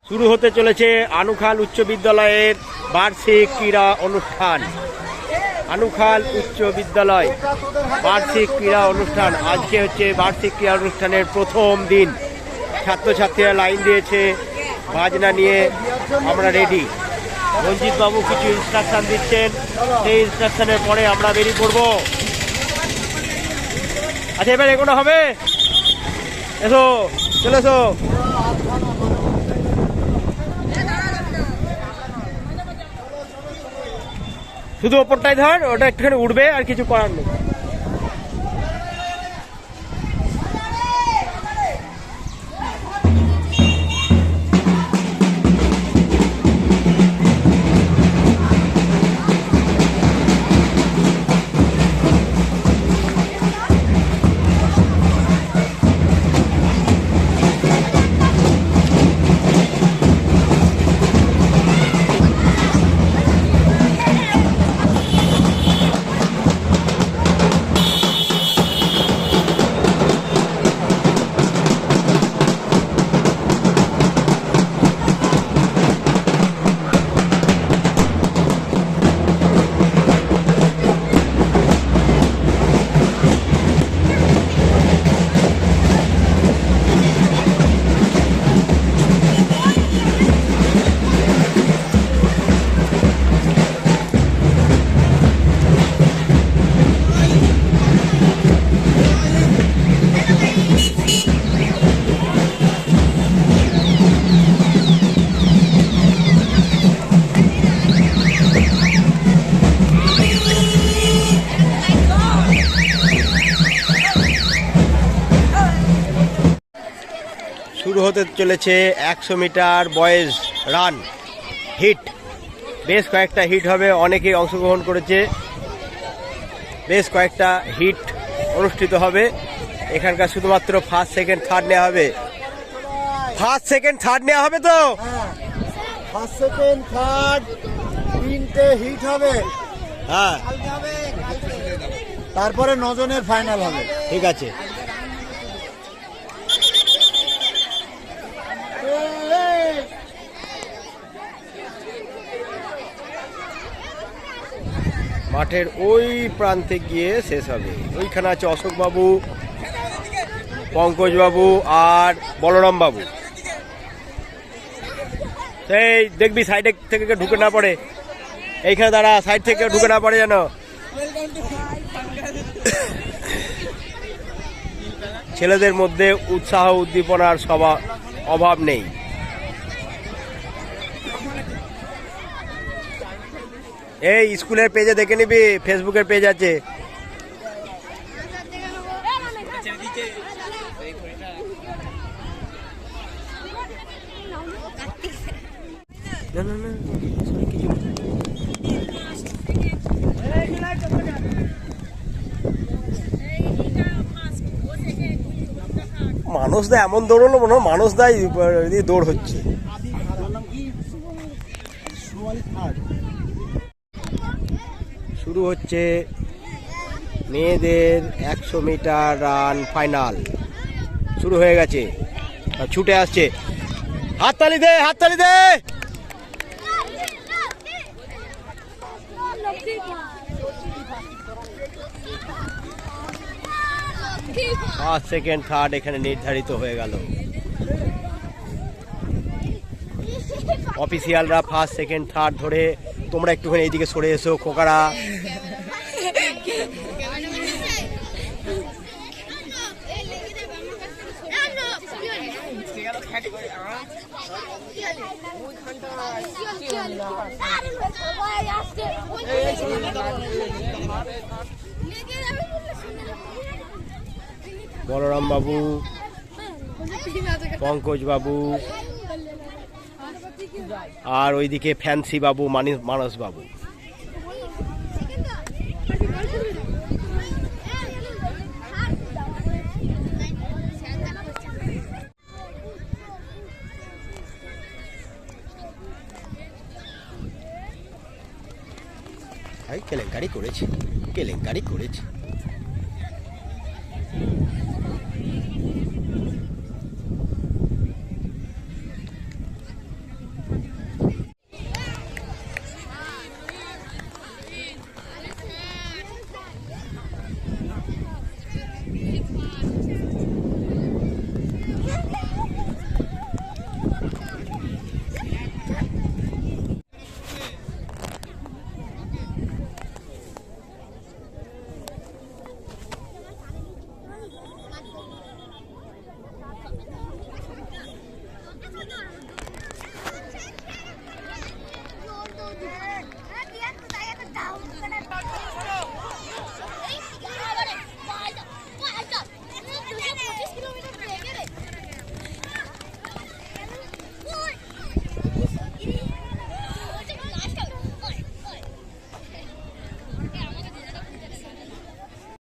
শুরু হতে চলেছে আনুখাল উচ্চ বিদ্যালয়ের বার্ষিক ক্রীড়া অনুষ্ঠান। আনুখাল উচ্চ বিদ্যালয় বার্ষিক ক্রীড়া অনুষ্ঠান। আজকে হচ্ছে বার্ষিক ক্রীড়া অনুষ্ঠানের প্রথম দিন। ছাত্রছাত্রীরা লাইন দিয়েছে, বাজনা নিয়ে আমরা রেডি। রঞ্জিত বাবু কিছু ইনস্ট্রাকশন দিচ্ছেন, সেই ইনস্ট্রাকশনের পরে আমরা বেরিয়ে পড়বো। আচ্ছা, এবার এগোনো হবে। এসো, চলে এসো। শুধু ওপরটাই ধর, ওটা একটুখানি উঠবে, আর কিছু করার নেই। শুরু হতে চলেছে 100 মিটার বয়েজ রান হিট। বেশ কয়েকটা হিট হবে, অনেকেই অংশগ্রহণ করেছে। বেশ কয়েকটা হিট অনুষ্ঠিত হবে। এখানকার শুধুমাত্র ফার্স্ট সেকেন্ড থার্ড নেওয়া হবে। ফার্স্ট সেকেন্ড থার্ড নেওয়া হবে তো? ফার্স্ট সেকেন্ড থার্ড তিনটে হিট হবে। হ্যাঁ, তারপরে 9 জনের ফাইনাল হবে। ঠিক আছে। মাঠের ওই প্রান্তে গিয়ে শেষ হবে। ওইখানে আছে অশোক বাবু, পঙ্কজ বাবু আর বলরাম বাবু। সেই দেখবি সাইডে থেকে ঢুকে না পড়ে। এইখানে দাঁড়া, সাইড থেকে ঢুকে না পড়ে যেন। ছেলেদের মধ্যে উৎসাহ উদ্দীপনার অভাব নেই। এই স্কুলের পেজে দেখে নিবি, ফেসবুকের পেজ আছে। মানুষ দা এমন দৌড়লো, মনে হয় মানুষ দাই দৌড় হচ্ছে। শুরু হচ্ছে মেয়েদের 100 মিটার রান ফাইনাল। শুরু হয়ে গেছে, ছুটে আসছে। হাততালি দে, হাততালি দে। ফার্স্ট সেকেন্ড থার্ড এখানে নির্ধারিত হয়ে গেল। অফিসিয়ালরা ফার্স্ট সেকেন্ড থার্ড ধরে। তোমরা একটুখানি এইদিকে সরে এসো খোকারা। বলরাম বাবু, পঙ্কজ বাবু, আর ওইদিকে ফ্যান্সি বাবু, মানস বাবু। কেলেঙ্কারি করেছে, কেলেঙ্কারি করেছে।